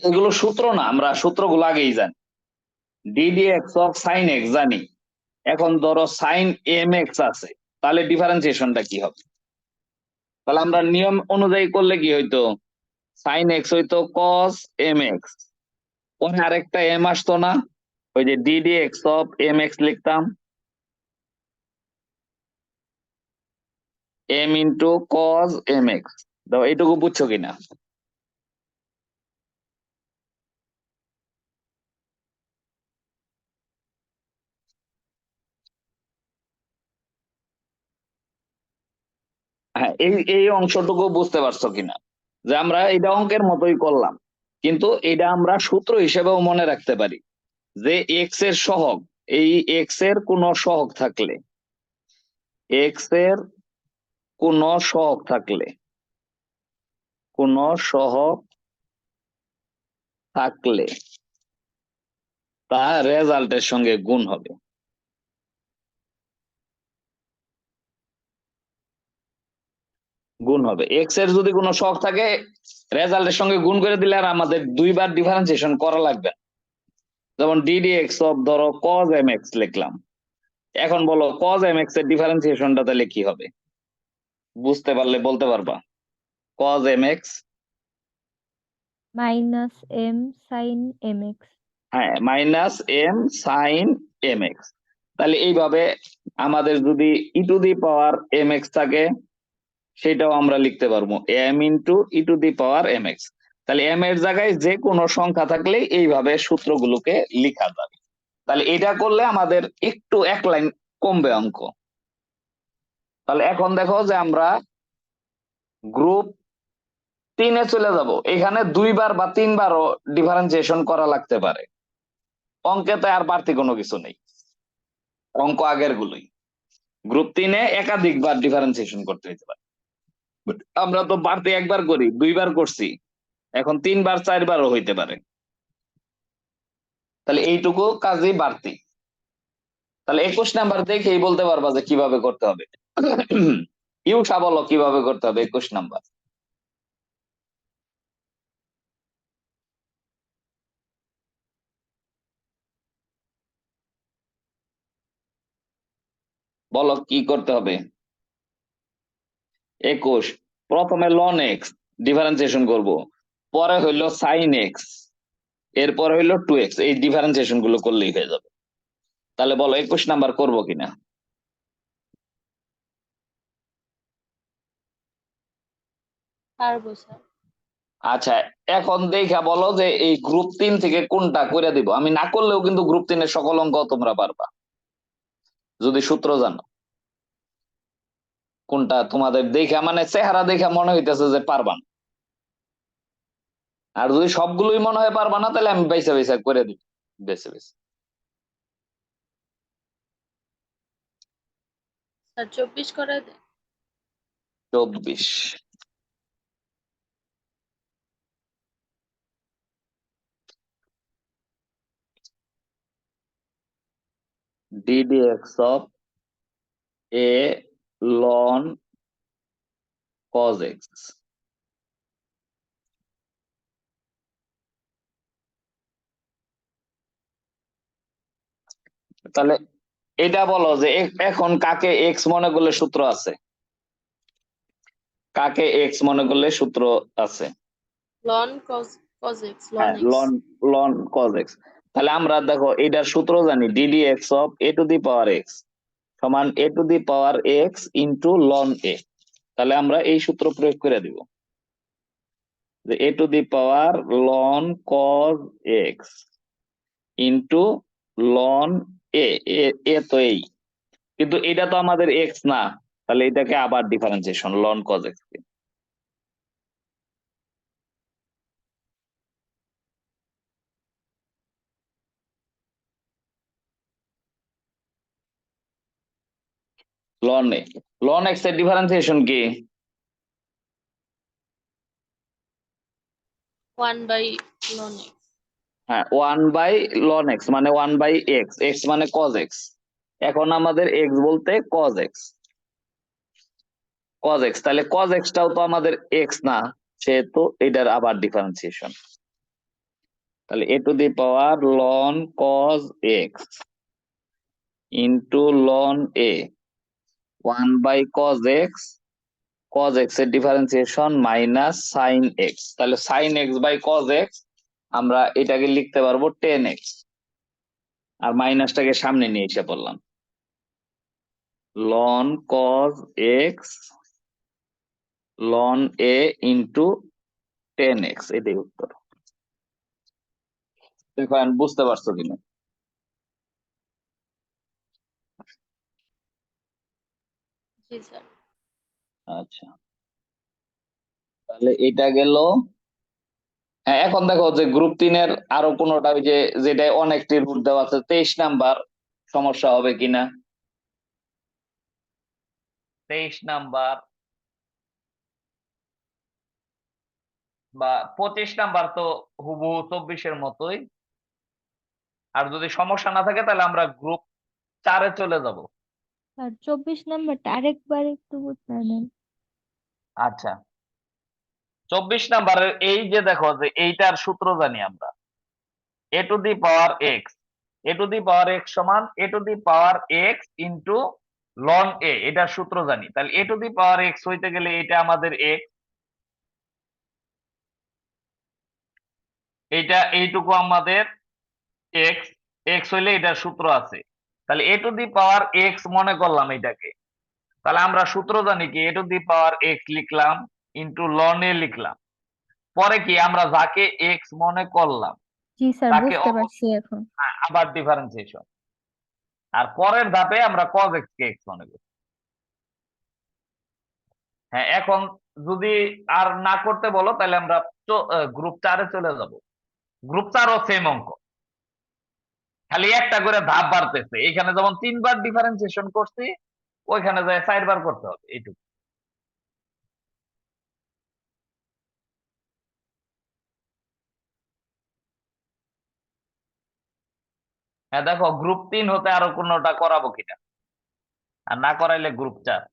এগুলো সূত্র না, আমরা সূত্রগুলো আগেই জানি। DD x of sine x জানি, এখন ধরো সাইন এম এক্স আছে, তাহলে ডিফারেন্সিয়েশনটা কি হবে? তাহলে আমরা নিয়ম অনুযায়ী করলে কি হইতো? সাইন এক্স হইতো কস এম এক্স, পরে আরেকটা এম আসতো না, ওই যে DD x of m x লিখতাম, m into cos m x. দাও, এইটুকু বুঝছো কিনা? হ্যাঁ, এই এই অংশটুকু বুঝতে পারছো কিনা, যে আমরা এটা অঙ্কের মতোই করলাম, কিন্তু এটা আমরা সূত্র হিসেবেও মনে রাখতে পারি, যে এক্স এর সহগ, এই এক্স এর কোন সহগ থাকলে এক্স এর কোন সহগ থাকলে তা রেজাল্টের সঙ্গে গুণ হবে। এক্স এর যদি কোনো সহগ থাকে রেজাল্টের সঙ্গে গুণ করে দিলে আর আমাদের দুইবার ডিফারেন্সিয়েশন করা লাগবে না। যেমন ডিডি এক্স অফ ধরো কজ এম এক্স লিখলাম, এখন বলো কজ এম এক্স এর ডিফারেন্সিয়েশনটা তাহলে কি হবে, বুঝতে পারলে বলতে পারবা। Cos m x, minus m sine m x. হ্যাঁ minus m sine m x. তাহলে এইভাবে আমাদের যদি e to the power m x থাকে সেটাও আমরা লিখতে পারবো m into E to the power m x. তাহলে এম এর জায়গায় যে কোনো সংখ্যা থাকলে এইভাবে সূত্রগুলোকে লেখা যাবে। তাহলে এটা করলে আমাদের একটু এক লাইন কমবে অঙ্ক। তাহলে এখন দেখো যে আমরা গ্রুপ 3-এ চলে যাব, এখানে 2বার বা 3বারও ডিফারেন্সিয়েশন করা লাগতে পারে, অঙ্কেতে আর বাড়তি কোনো কিছু নেই, অঙ্ক আগের গুলোই। গ্রুপ 3-এ একাধিকবার ডিফারেন্সিয়েশন করতে হতে পারে, But আমরা তো বাড়তি একবার করি, 2বার করছি, এখন 3বার 4বারও হইতে পারে। তাহলে এইটুকু কাজই বাড়তি। তাহলে 21 নাম্বার দেখেই বলতে পারবা যে কিভাবে করতে হবে। ইউসা বলো কিভাবে করতে হবে 21 নাম্বার। বলো কি করতে হবে। 21 প্রথমে লন এক্স ডিফারেন্সিয়েশন করব, পরে হইলো সাইন এক্স, এরপর হইলো 2x, এই ডিফারেন্সিয়েশন গুলো করলেই হয়ে যাবে। তাহলে বলো 21 নাম্বার করবো কিনা। পারবো স্যার। আচ্ছা এখন দেখা বলো যে এই গ্রুপ 3 থেকে কোনটা করে দিব, আমি না করলেও কিন্তু গ্রুপ 3-এর সকল অঙ্ক তোমরা পারবা যদি সূত্র জানো। কোনটা তোমাদের দেখা মানে চেহারা দেখা মনে হইতেছে যে পারবা না, আর যদি সবগুলোই মনে হয় পারবা না তাহলে আমি বাইসা বাইসা করে দিব বেছে বেছে। স্যার 24 করে দেন। 24 ddx of a ln cos x। তাহলে এটা বলো যে এখন কাকে এক্স মনে করলে সূত্র আছে, কাকে এক্স মনে করলে সূত্র আছে। লন cos x লন হ্যাঁ x। Ln ln cos x। তাহলে আমরা দেখো এটার সূত্র জানি DD x of a to the power x সমান a to the power x into ln a. তাহলে আমরা এই সূত্র প্রয়োগ করে দিব যে a to the power ln cos x into ln a, এ তো এই, কিন্তু এটা তো আমাদের এক্স না, তাহলে এটাকে আবার ডিফারেন্সিয়েশন লন cos x কে। লন এ, লন এক্স এর ডিফারেন্সিয়েশন কি, 1/ln x। হ্যাঁ 1/ln x মানে 1/x, x মানে cos x। এখন আমাদের x বলতে cos x, তাহলে cos x টাও তো আমাদের x না, সেহেতু এটার আবার ডিফারেন্সিয়েশন। তাহলে a to the power ln cos x into ln a 1/cos x, cos x এর ডিফারেন্সিয়েশন মাইনাস সাইন x। তাহলে sine x by cos x আমরা এটাকে লিখতে পারবো 10x, আর মাইনাসটাকে সামনে নিয়ে এসে পড়লাম ln cos x ln a into 10x, এটাই উত্তর। দেখো এখন বুঝতে পারছো কিনা। জি স্যার। আচ্ছা তাহলে এটা গেল। হ্যাঁ এখন দেখো যে গ্রুপ 3-এর আরো কোনোটা ওই যে যেটা অনেকটি রুট দেওয়া আছে 23 নাম্বার সমস্যা হবে কিনা। 23 নাম্বার বা 25 নাম্বার তো হুবহু 24-এর মতোই। আর যদি সমস্যা না থাকে তাহলে আমরা গ্রুপ 4-এ চলে যাব। আর 24 নাম্বারটা আরেকবার একটু বুঝায় নেন। আচ্ছা, 24 নাম্বারের এই যে দেখো যে এইটার সূত্র জানি আমরা, a two the power x, a two the power x সমান a two the power x into loan a, এটার সূত্র জানি। তাহলে a two the power x হইতে গেলে এটা আমাদের x, এটা এইটুকু আমাদের x, x হইলে এটার সূত্র আছে। তাহলে a two the power x মনে করলাম এটাকে, তাহলে আমরা সূত্র জানি কি a two the power x লিখলাম ইন্টু লন a লিখলাম। পরে কি আমরা যাকে x মনে করলাম জি স্যার, তাকে বুঝতে পারছি এখন। আবার ডিফারেন্সিয়েশন, আর পরের ধাপে আমরা cos x কে x মনে করি। হ্যাঁ, এখন যদি আর না করতে বলো তাহলে আমরা গ্রুপ 4-এ চলে যাব। গ্রুপ 4ও সেম অঙ্ক, খালি একটা করে ধাপ বাড়তেছে। এখানে যেমন 3 বার ডিফারেন্সিয়েশন করছি, ওইখানে যায় 4 বার করতে হবে, এইটুকু। হ্যাঁ দেখো, গ্রুপ 3 হতে আরো কোনোটা করাবো কিনা, আর না করাইলে গ্রুপ 4।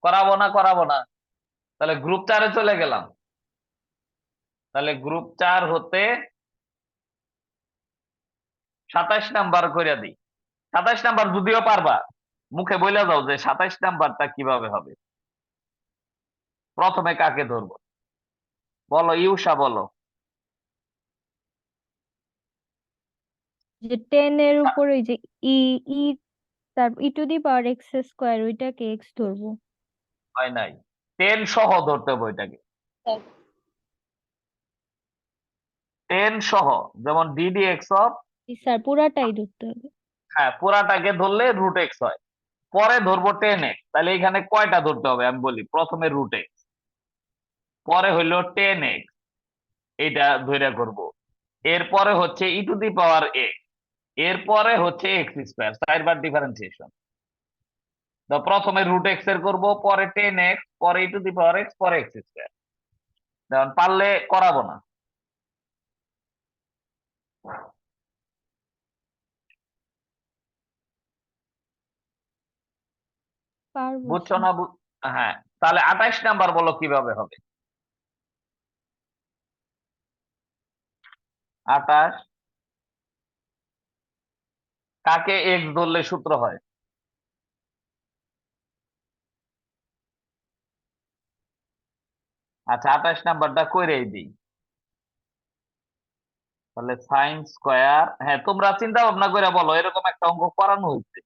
করাবো না, তাহলে গ্রুপ 4-এ চলে গেলাম। তাহলে গ্রুপ 4 হতে 27 নাম্বার করে দিই। 27 নাম্বার যদিও পারবা, মুখে বলে দাও যে 27 নাম্বারটা কিভাবে হবে। প্রথমে কাকে ধরবো বলো, ইউষা বলো। যে 10 এর উপর ওই যে ই ই তার e to the power x square, ওইটাকে এক্স ধরবো। হয় নাই, 10 সহ ধরতে হবে ওইটাকে। 10 সহ, যেমন DD x of, G sir, পুরাটাই ধরতে হবে। হ্যাঁ পুরাটাকে ধরলে রুট এক্স হয়। পরে ধরবো 10x, তাহলে এখানে কয়টা ধরতে হবে আমি বলি। প্রথমে রুট এক্স, পরে হইলো 10x, এটা ধরে করব। এরপরে হচ্ছে ই টু দি পাওয়ার এক্স, এরপরে হচ্ছে এক্স স্কোয়ার, 4 বার ডিফারেন্সিয়েশন। তো প্রথমে রুট এক্স এর করবো, পরে 10x, পরে ই টু দি পাওয়ার এক্স, পরে এক্স স্কোয়ার। যেমন পারলে করাবো না। পারবো বুঝছো স্যার। না? হ্যাঁ, তাহলে 28 নাম্বার বলো কিভাবে হবে। 28 কাকে এক্স ধরলে সূত্র হয়? আচ্ছা, 28 নাম্বারটা কইরেই দিই। তাহলে সাইন স্কোয়ার, হ্যাঁ তোমরা চিন্তা ভাবনা করে বলো, এরকম একটা অঙ্ক করানো হচ্ছে,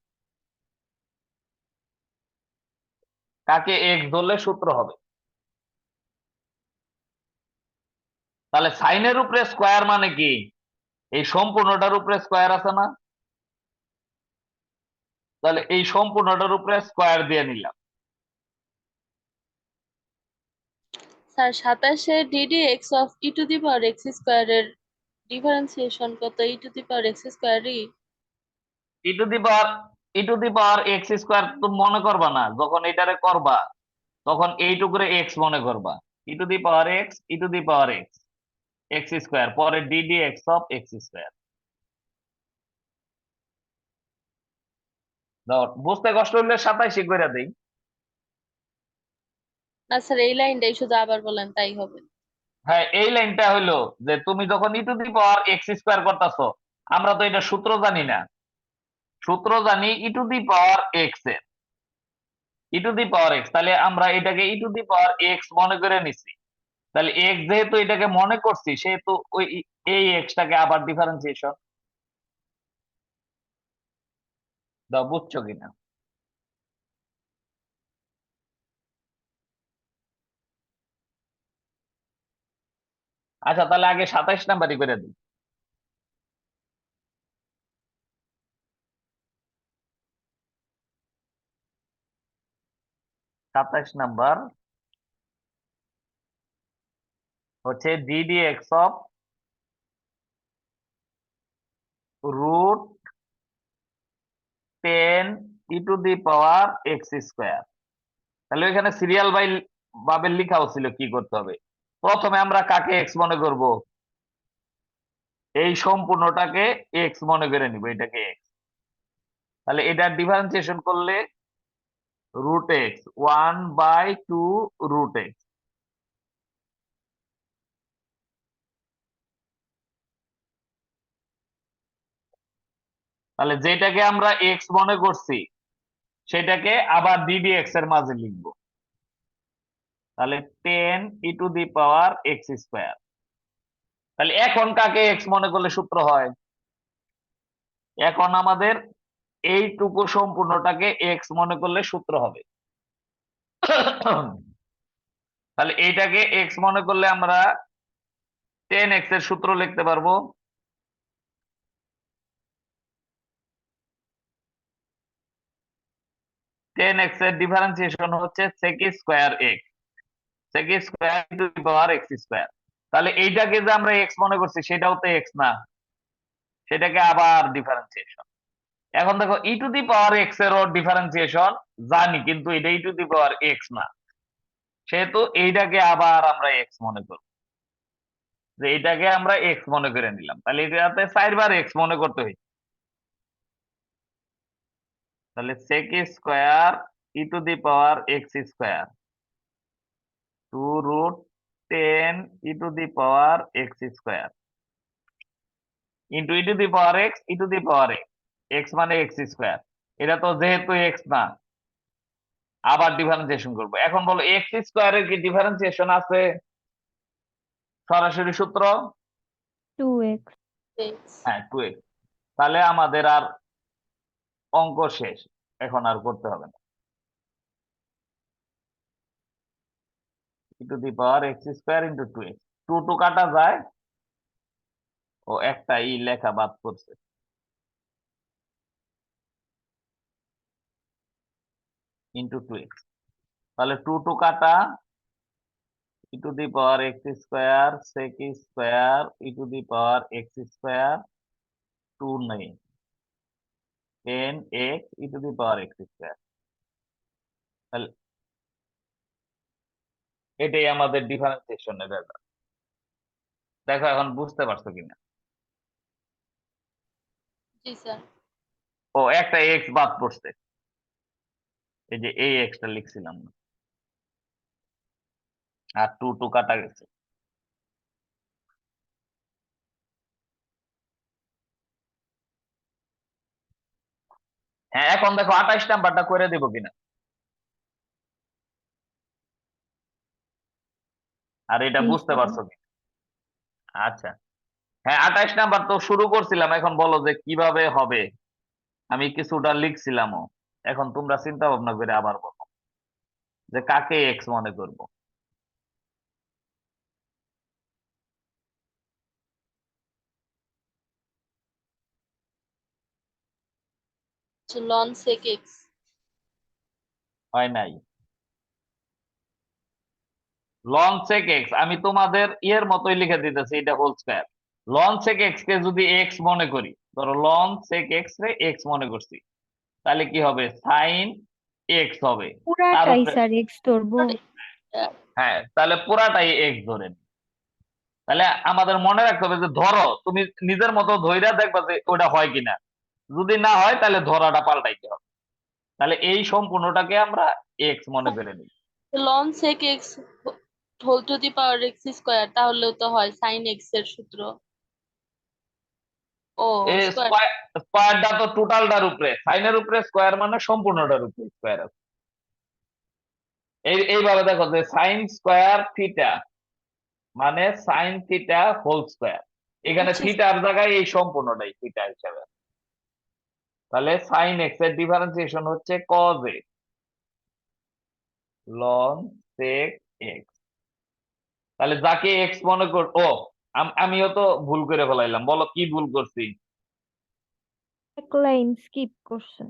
কাকে এক্স ধরলে সূত্র হবে। তাহলে সাইনের উপরে স্কোয়ার মানে কি, এই সম্পূর্ণটার উপরে স্কোয়ার আছে না, তাহলে এই সম্পূর্ণটার উপরে স্কোয়ার দিয়ে নিলাম। স্যার 27-এ DD x of e to the power x স্কোয়ারের ডিফারেন্সিয়েশন কত? E to the power x স্কোয়ারই। E to the power, e to the power x square তো মনে করবা না, যখন এটারে করবা তখন এইটুকুরে এক্স মনে করবা। E to the power x, E to the power x, x square, পরে DD x of x square. বুঝতে কষ্ট হলে 27 করে দেই। না স্যার, এই লাইনটাই শুধু আবার বলেন, তাই হবে। হ্যাঁ, এই লাইনটা হলো যে তুমি যখন e to the power x square করতেছো, আমরা তো এটা সূত্র জানি না, সূত্র জানি ই টু দি পাওয়ার এক্স এর, ই টু দি পাওয়ার এক্স, তাহলে আমরা এটাকে ই টু দি পাওয়ার এক্স মনে করে নিছি। তাহলে এক্স যেহেতু এটাকে মনে করছি, সেহেতু ওই এই এক্সটাকে আবার ডিফারেন্সিয়েশন দাও। বুঝছো কিনা? আচ্ছা, তাহলে আগে 27 নাম্বারই করে দিই। 27 নাম্বার হচ্ছে ddx of root 10 e to the power x square. তাহলে এখানে সিরিয়াল ভাবে লেখাও ছিল কি করতে হবে। প্রথমে আমরা কাকে এক্স মনে করব, এই সম্পূর্ণটাকে এক্স মনে করে নিব, এটাকে এক্স। তাহলে এটা ডিফারেন্সিয়েশন করলে রুট এক্স 1/2 রুট এক্স। তাহলে যেটাকে আমরা এক্স মনে করছি সেটাকে আবার ddx এর মাঝে লিখবো। তাহলে 10 e to the power x square. তাহলে এখন কাকে এক্স মনে করলে সূত্র হয়, এখন আমাদের এইটুকু সম্পূর্ণটাকে এক্স মনে করলে সূত্র হবে। তাহলে এইটাকে এক্স মনে করলে আমরা 10x এর সূত্র লিখতে পারবো। টেন এক্স এর ডিফারেন্সিয়েশন হচ্ছে sec square x, sec square two the power x square. তাহলে এইটাকে যে আমরা এক্স মনে করছি সেটাও তো এক্স না, সেটাকে আবার ডিফারেন্সিয়েশন। এখন দেখো ই টু দি পাওয়ার এক্স এরও ডিফারেন্সিয়েশন জানি, কিন্তু এটা ই টু দি পাওয়ার এক্স না, সেহেতু এইটাকে আবার আমরা এক্স মনে করব, যে এইটাকে আমরা এক্স মনে করে নিলাম। তাহলে এটাতে 4 বার এক্স মনে করতে হয়েছে। তাহলে sec square E to the power x square 2 root 10 E to the power x square into E to the power x E to the power X মানে এক্স স্কোয়ার। এটা তো যেহেতু এক্স না, আবার ডিফারেন্সিয়েশন করবো। এখন বলো এক্স স্কোয়ারের কি ডিফারেন্সিয়েশন আছে? সরাসরি সূত্র 2x। হ্যাঁ 2x। তাহলে আমাদের আর অঙ্ক শেষ, এখন আর করতে হবে না। E to the power x square into 2x, 2 কাটা যায়, ও একটা ই লেখা বাদ করছে, ইন্টু 2x। তাহলে 2 কাটা, e to the power x square sec square E to the power x square 2 নেই, 10x e to the power x square. তাহলে এটাই আমাদের ডিফারেন্সিয়েশনের রেজাল্ট। দেখো এখন বুঝতে পারছো কিনা। জি স্যার। ও একটা এক্স বাদ পড়ছে, এই যে এই এক্সটা লিখছিলাম না, আর 2 কাটা গেছে। হ্যাঁ এখন দেখো 28 নাম্বারটা করে দিব কিনা, আর এটা জি বুঝতে স্যার। পারছো কিনা। আচ্ছা হ্যাঁ 28 নাম্বার তো শুরু করছিলাম, এখন বলো যে কিভাবে হবে। আমি কিছুটা লিখছিলামও, এখন তোমরা চিন্তা ভাবনা করে আবার বলো যে কাকে এক্স মনে করব। Ln sec X. হয় নাই, লন সেক এক্স আমি তোমাদের ইয়ের মতোই লিখে দিতেছি, এটা whole square. Ln sec x কে যদি এক্স মনে করি, ধরো লন সেক এক্স রে এক্স মনে করছি, তাহলে কি হবে সাইন এক্স হবে, তার পুরাটাই উপরে স্যার এক্স ধরবো। হ্যাঁ তাহলে পুরাটাই এক্স ধরে নিই। তাহলে আমাদের মনে রাখতে হবে যে ধরো তুমি নিজের মতো ধইরা দেখবা যে ওটা হয় কিনা, যদি না হয় তাহলে ধরাটা পাল্টাইতে হবে। তাহলে এই সম্পূর্ণটাকে আমরা এক্স মনে করে নিই। Ln sec X whole to the power x square, তাহলেও তো হয় সাইন এক্স এর সূত্র। ও এই স্কোয়ার। স্কোয়ারটা তো টোটালটার উপরে, সাইনের উপরে স্কোয়ার মানে সম্পূর্ণটার উপরে স্কোয়ার আছে। এইভাবে দেখো যে সাইন স্কোয়ার থিটা মানে সাইন থিটা হোল স্কোয়ার, এখানে আচ্ছা, থিটার জায়গায় এই সম্পূর্ণটাই থিটা হিসাবে। তাহলে সাইন এক্স এর ডিফারেন্সিয়েশন হচ্ছে cos X ln sec X. তাহলে যাকে এক্স মনে কর, ও আমিও তো ভুল করে ফেলাইলাম, বলো কি ভুল করছি। এক লাইন স্কিপ করছেন।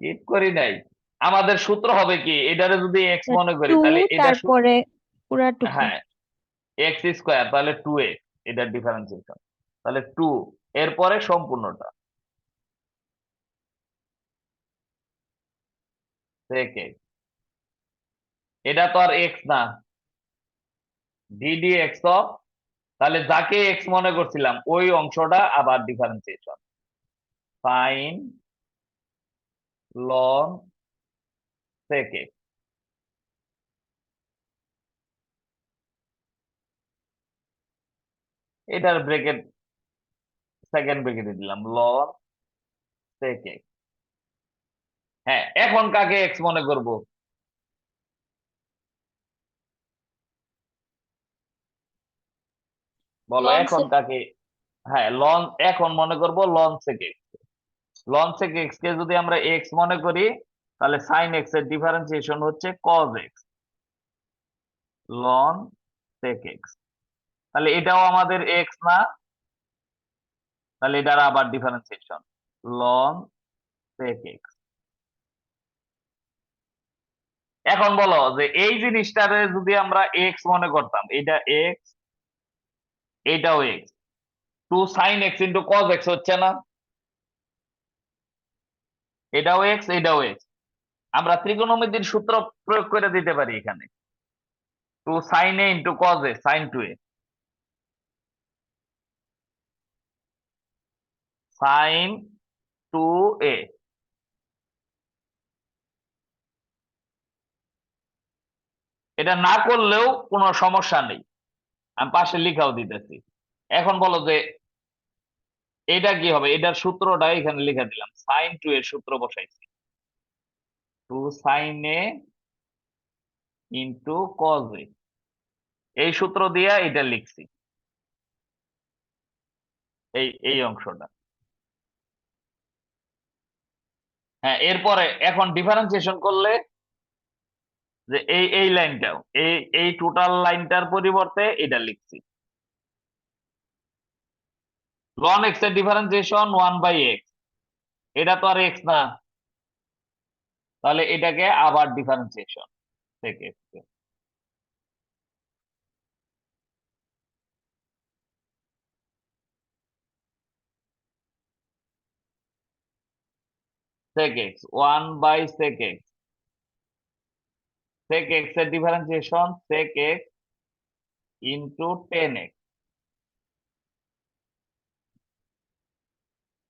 ঠিক করি নাই, আমাদের সূত্র হবে কি, এটারে যদি এক্স মনে করি 2 তাহলে এটা তারপরে পুরাটুকু। হ্যাঁ এক্স স্কোয়ার, তাহলে 2x, এটার ডিফারেন্সিয়েশন, তাহলে 2 এরপরে সম্পূর্ণটা sec x, এটা তো আর x না, ডিডি এক্স অফ, তাহলে যাকে এক্স মনে করছিলাম ওই অংশটা আবার ডিফারেন্সিয়েশন, সাইন লন sec x, এটার ব্রেকেট সেকেন্ড ব্রেকেটে দিলাম লন sec x। হ্যাঁ, এখন কাকে এক্স মনে করব? বলো লন এখন কাকে? হ্যাঁ, লন, এখন মনে করব ln sec x। Ln sec x কে যদি আমরা এক্স মনে করি, তাহলে সাইন এক্স এর ডিফারেন্সিয়েশন হচ্ছে cos x, ln sec x। তাহলে এটাও আমাদের এক্স না, তাহলে এটার আবার ডিফারেন্সিয়েশন লন sec x। এখন বলো যে এই জিনিসটারে যদি আমরা এক্স মনে করতাম, এটা এক্স, এইটাও x, 2 sin x into cos x হচ্ছে না? এটাও এক্স, এটাও এক্স, আমরা ত্রিকোণমিতির সূত্র প্রয়োগ করে দিতে পারি এখানে, 2 sin a into cos a, sin 2a, sin 2a। এটা না করলেও কোনো সমস্যা নেই, আমি পাশে লিখাও দিতেছি। এখন বলো যে এটা কি হবে, এটার সূত্রটা এখানে লিখে দিলাম, sin 2 এর সূত্র বসাইছি, 2 sin a into cos a, এই সূত্র দিয়ে এটা লিখছি, এই অংশটা। হ্যাঁ, এরপরে এখন ডিফারেন্সিয়েশন করলে যে এই লাইনটাও, এই টোটাল লাইনটার পরিবর্তে এটা লিখছি, লন এক্স এর ডিফারেন্সিয়েশন 1/x, এটা তো আর এক্স না, তাহলে এটাকে আবার ডিফারেন্সিয়েশন থেকে sec x, 1/sec x, sec x এর differentiation sec x into 10x,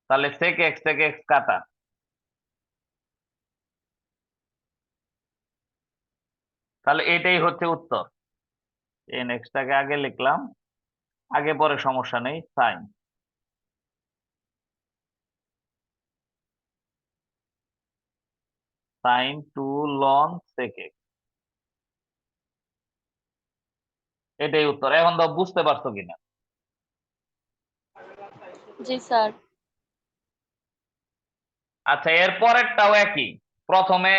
তাহলে sec x থেকে x কাটা, তাহলে এটাই হচ্ছে উত্তর। 10x টাকে আগে লিখলাম, আগে পরে সমস্যা নেই, sine sine 2 ln sec x, এটাই উত্তর। এখন তো বুঝতে পারছো কিনা? জি স্যার। আচ্ছা, এর পরেরটাও একই, প্রথমে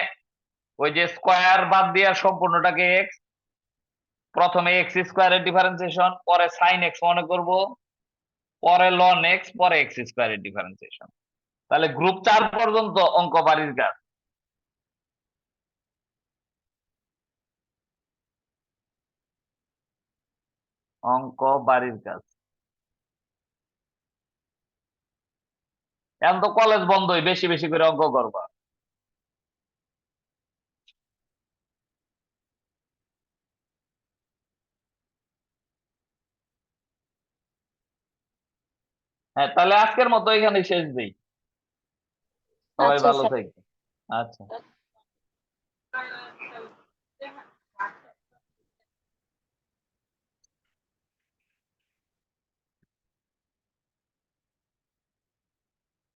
ওই যে স্কয়ার বাদ দিয়া সম্পূর্ণটাকে এক্স, প্রথমে এক্স স্কয়ারের ডিফারেন্সিয়েশন, পরে সাইন এক্স মনে করব, পরে লন এক্স, পরে এক্স স্কয়ারের ডিফারেন্সিয়েশন। তাহলে গ্রুপ 4 পর্যন্ত অঙ্ক বাড়ির কাজ। অঙ্ক বাড়ির কাজ, এখন তো কলেজ বন্ধই, বেশি বেশি করে অঙ্ক করবা। হ্যাঁ, তাহলে আজকের মতো এখানে শেষ দিই, সবাই আচ্ছা ভালো স্যার। থাকবে। আচ্ছা।